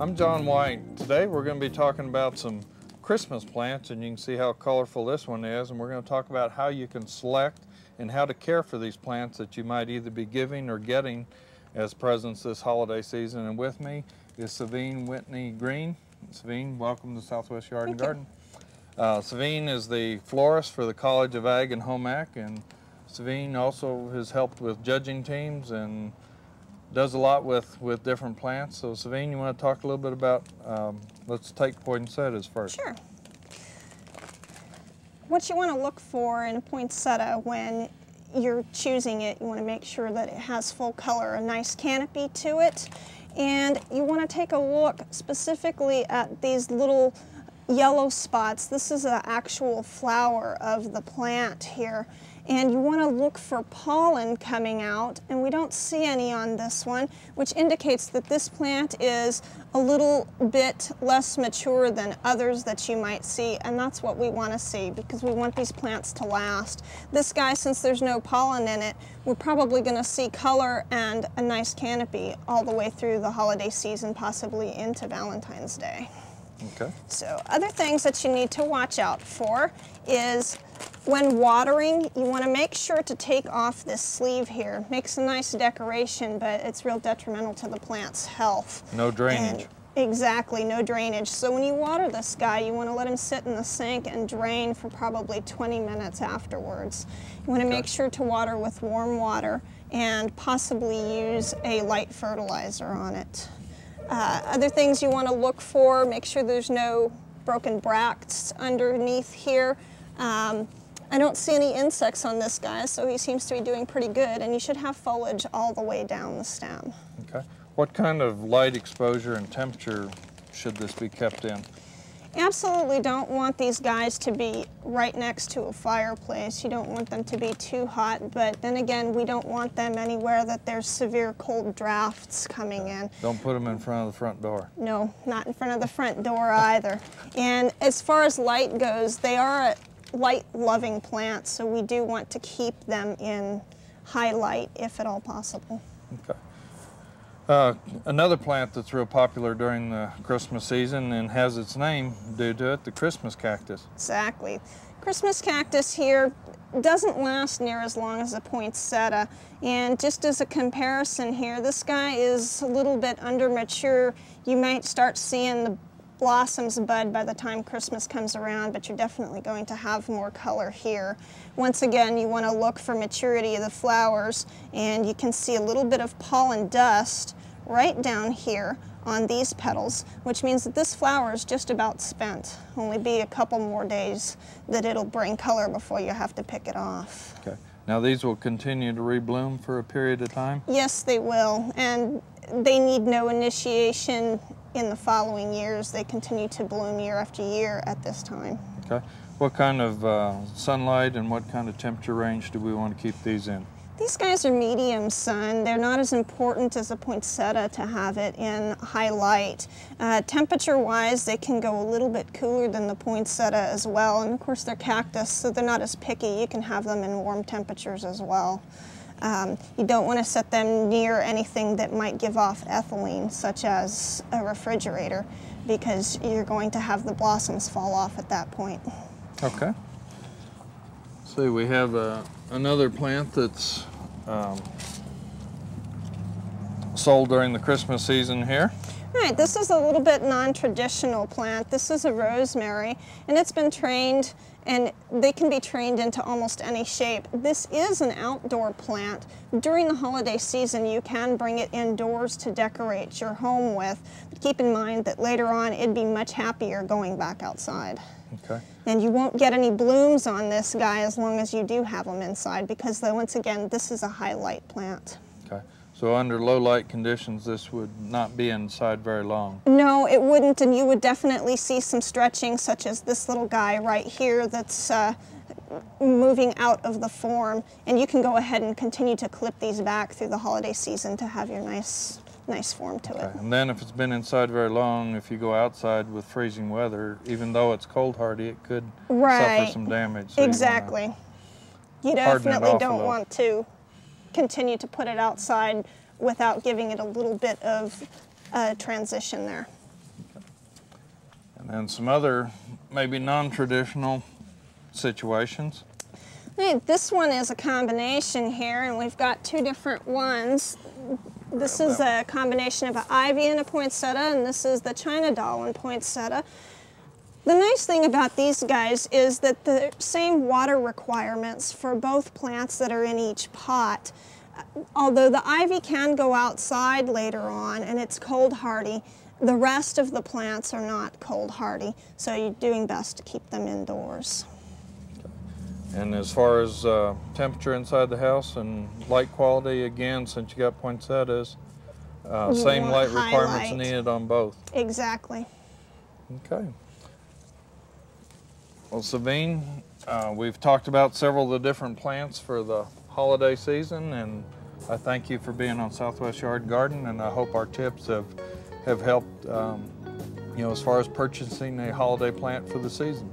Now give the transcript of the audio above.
I'm John White. Today we're going to be talking about some Christmas plants, and you can see how colorful this one is, and we're going to talk about how you can select and how to care for these plants that you might either be giving or getting as presents this holiday season. And with me is Whitley-Green. Savine, welcome to Southwest Yard and Garden. Savine is the florist for the College of Ag and Home Ec, and Savine also has helped with judging teams and does a lot with different plants. So Savine, you want to talk a little bit about, let's take poinsettias first. Sure. What you want to look for in a poinsettia when you're choosing it, you want to make sure that it has full color, a nice canopy to it, and you want to take a look specifically at these little yellow spots. This is an actual flower of the plant here. And you want to look for pollen coming out, and we don't see any on this one, which indicates that this plant is a little bit less mature than others that you might see, and that's what we want to see because we want these plants to last. This guy, since there's no pollen in it, we're probably going to see color and a nice canopy all the way through the holiday season, possibly into Valentine's Day. Okay. So other things that you need to watch out for is when watering, you want to make sure to take off this sleeve here. Makes a nice decoration, but it's real detrimental to the plant's health. No drainage. And exactly, no drainage. So when you water this guy, you want to let him sit in the sink and drain for probably 20 minutes afterwards. You want to make sure to water with warm water and possibly use a light fertilizer on it. Other things you want to look for, make sure there's no broken bracts underneath here. I don't see any insects on this guy, so he seems to be doing pretty good, and you should have foliage all the way down the stem. Okay. What kind of light exposure and temperature should this be kept in? Absolutely don't want these guys to be right next to a fireplace. You don't want them to be too hot, but then again, we don't want them anywhere that there's severe cold drafts coming in. Don't put them in front of the front door. No, not in front of the front door either. And as far as light goes, they are a light-loving plants, so we do want to keep them in high light if at all possible. Okay. Another plant that's real popular during the Christmas season and has its name due to it, the Christmas cactus. Exactly. Christmas cactus here doesn't last near as long as a poinsettia, and just as a comparison here, this guy is a little bit under mature. You might start seeing the blossoms bud by the time Christmas comes around, but you're definitely going to have more color here. Once again, you want to look for maturity of the flowers, and you can see a little bit of pollen dust right down here on these petals, which means that this flower is just about spent. Only be a couple more days that it'll bring color before you have to pick it off. Okay. Now these will continue to rebloom for a period of time? Yes, they will, and they need no initiation in the following years. They continue to bloom year after year at this time. Okay. What kind of sunlight and what kind of temperature range do we want to keep these in? These guys are medium sun. They're not as important as a poinsettia to have it in high light. Temperature-wise, they can go a little bit cooler than the poinsettia as well. And of course, they're cactus, so they're not as picky. You can have them in warm temperatures as well. You don't want to set them near anything that might give off ethylene, such as a refrigerator, because you're going to have the blossoms fall off at that point. Okay. So we have another plant that's sold during the Christmas season here. Right, this is a little bit non-traditional plant. This is a rosemary, and it's been trained, and they can be trained into almost any shape. This is an outdoor plant. During the holiday season, you can bring it indoors to decorate your home with. But keep in mind that later on, it'd be much happier going back outside. Okay. And you won't get any blooms on this guy as long as you do have them inside, because once again, this is a high light plant. Okay. So under low light conditions, this would not be inside very long. No, it wouldn't, and you would definitely see some stretching, such as this little guy right here that's moving out of the form. And you can go ahead and continue to clip these back through the holiday season to have your nice form to it. Okay. And then if it's been inside very long, if you go outside with freezing weather, even though it's cold hardy, it could suffer some damage. So exactly. You definitely don't want to continue to put it outside without giving it a little bit of transition there. And then some other maybe non-traditional situations. Hey, this one is a combination here, and we've got two different ones. This is a combination of an ivy and a poinsettia, and this is the China doll and poinsettia. The nice thing about these guys is that the same water requirements for both plants that are in each pot. Although the ivy can go outside later on and it's cold hardy, the rest of the plants are not cold hardy, so you're doing best to keep them indoors. And as far as temperature inside the house and light quality, again, since you got poinsettias, same light requirements needed on both. Exactly. Okay. Well, Savine, we've talked about several of the different plants for the holiday season, and I thank you for being on Southwest Yard Garden, and I hope our tips have helped, you know, as far as purchasing a holiday plant for the season.